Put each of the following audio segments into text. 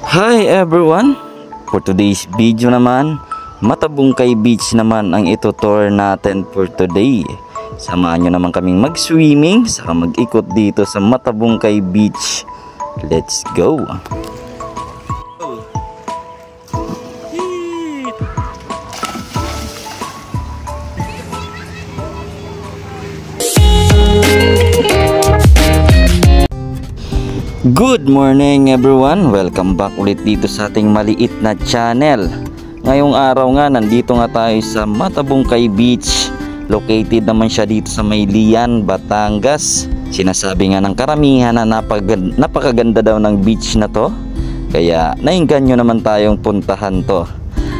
Hi everyone! For today's video naman, Matabungkay Beach naman ang itutour natin for today. Samahan nyo naman kaming mag-swimming saka mag-ikot dito sa Matabungkay Beach. Let's go! Good morning everyone! Welcome back ulit dito sa ating maliit na channel. Ngayong araw nga, nandito nga tayo sa Matabungkay Beach. Located naman siya dito sa Maylian, Batangas. Sinasabi nga ng karamihan na napakaganda daw ng beach na to. Kaya nainganyo naman tayong puntahan to.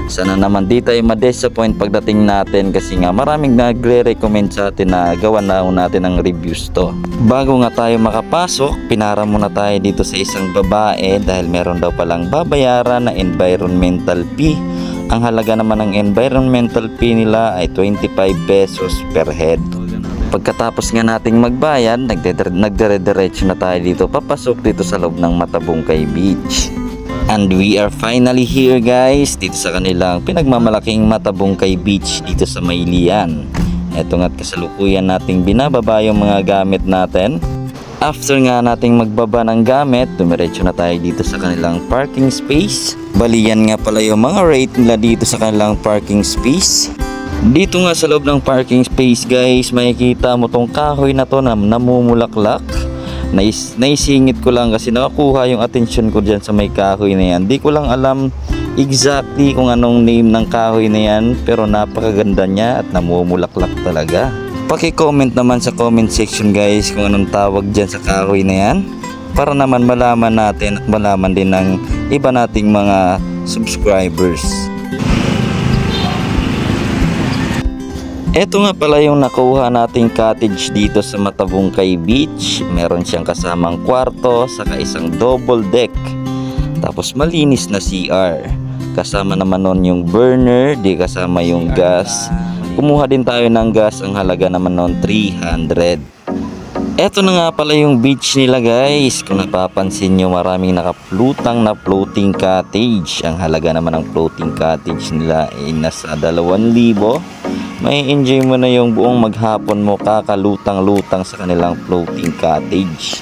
Sana naman di tayo ma-disappoint pagdating natin kasi nga maraming nagre-recommend sa atin na gawan na natin ang reviews to. Bago nga tayo makapasok, pinara muna tayo dito sa isang babae dahil meron daw palang babayaran na environmental fee. Ang halaga naman ng environmental fee nila ay 25 pesos per head. Pagkatapos nga nating magbayad, nagdire-diretso na tayo dito papasok dito sa loob ng Matabungkay Beach. And we are finally here guys, dito sa kanilang pinagmamalaking Matabungkay Beach dito sa Maylian. Ito nga't kasalukuyan nating binababa yung mga gamit natin. After nga nating magbaba ng gamit, dumiretso na tayo dito sa kanilang parking space. Balian nga pala yung mga rate nila dito sa kanilang parking space. Dito nga sa loob ng parking space guys, makikita mo tong kahoy na to na namumulaklak. Naisingit ko lang kasi nakakuha yung atensyon ko dyan sa may kahoy na yan. Di ko lang alam exactly kung anong name ng kahoy na yan, pero napakaganda niya at namumulaklak talaga. Paki-comment naman sa comment section guys kung anong tawag dyan sa kahoy na yan, para naman malaman natin at malaman din ng iba nating mga subscribers. Ito nga pala yung nakuha nating cottage dito sa Matabungkay Beach. Meron siyang kasamang kwarto, saka isang double deck. Tapos malinis na CR. Kasama naman nun yung burner, di kasama yung gas. Kumuha din tayo ng gas, ang halaga naman nun 300. Ito na nga pala yung beach nila guys. Kung napapansin nyo, maraming nakaplutang na floating cottage. Ang halaga naman ng floating cottage nila ay nasa 2,000. May enjoy mo na yung buong maghapon mo kakalutang-lutang sa kanilang floating cottage.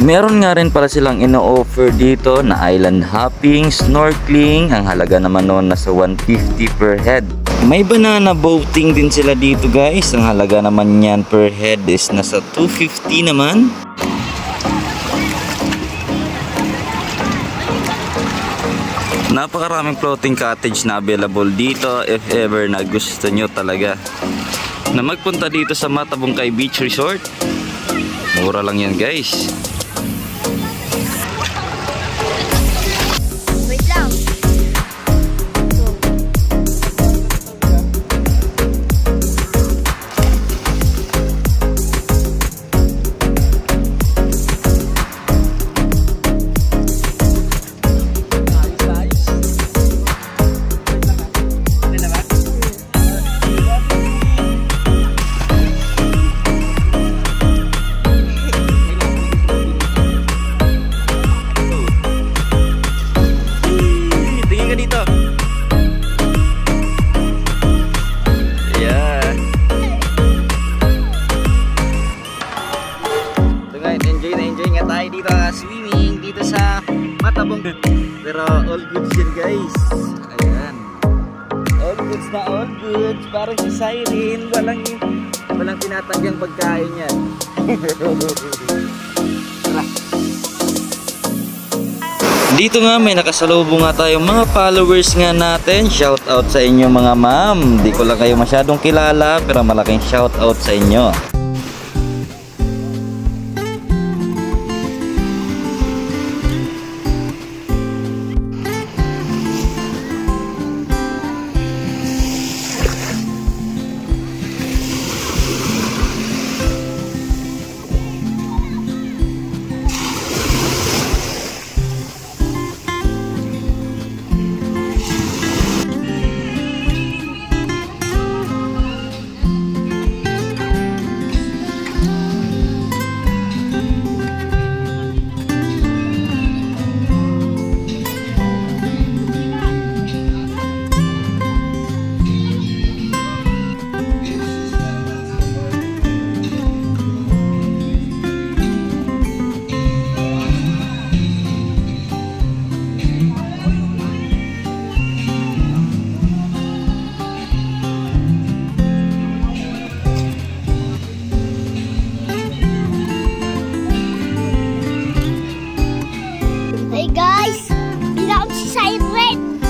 Meron nga rin pala silang ino-offer dito na island hopping, snorkeling. Ang halaga naman noon nasa 150 per head. May banana boating din sila dito guys. Ang halaga naman yan per head is nasa 250 naman. Napakaraming floating cottage na available dito if ever na gusto nyo talaga na magpunta dito sa Matabungkay Beach Resort. Mura lang yan guys. all goods yan guys. Ayan. All goods na all goods. Parang si Siren. Walang tinatanggang pagkain yan. Dito nga may nakasalubong nga tayo mga followers nga natin. Shout out sa inyo mga ma'am. Di ko lang kayo masyadong kilala pero malaking shout out sa inyo. Hey guys, bilang si Siren.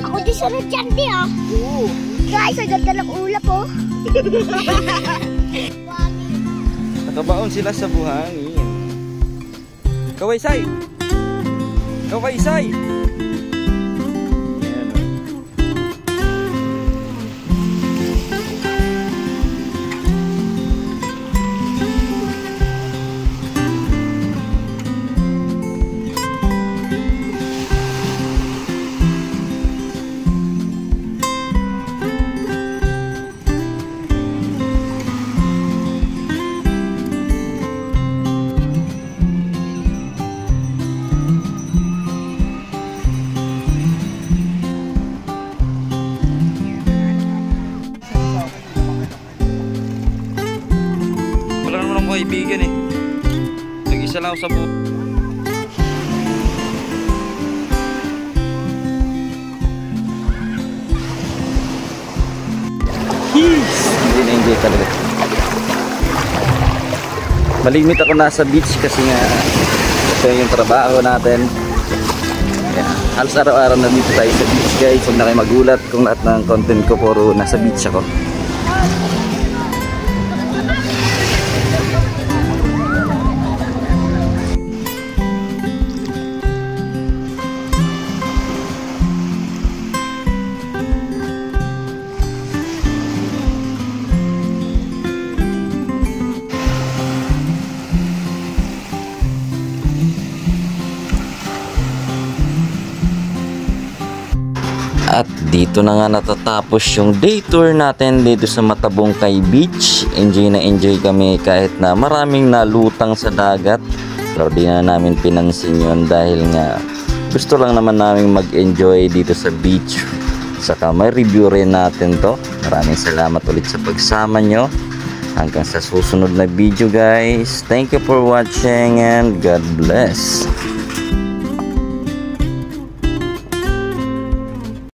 Ako di sunod dyan di ah. Guys, ang ganda ng ulap oh. Nakabaon sila sa buhangin. Kawaysay! Kawaysay! Ayan, oh. Kaibigan eh. Nag-isa lang ako sa buhay. Hindi na-enjoy talaga. Malimit ako nasa beach kasi nga ito yung trabaho natin. Yeah. Halos araw-araw na dito tayo sa beach guys. Huwag na kayo magulat kung lahat ng content ko puro nasa beach ako. At dito na nga natatapos yung day tour natin dito sa Matabungkay Beach. Enjoy na enjoy kami kahit na maraming nalutang sa dagat. Pero di na namin pinansin yun dahil nga gusto lang naman namin mag-enjoy dito sa beach. Saka may review rin natin to. Maraming salamat ulit sa pagsama nyo. Hanggang sa susunod na video guys. Thank you for watching and God bless.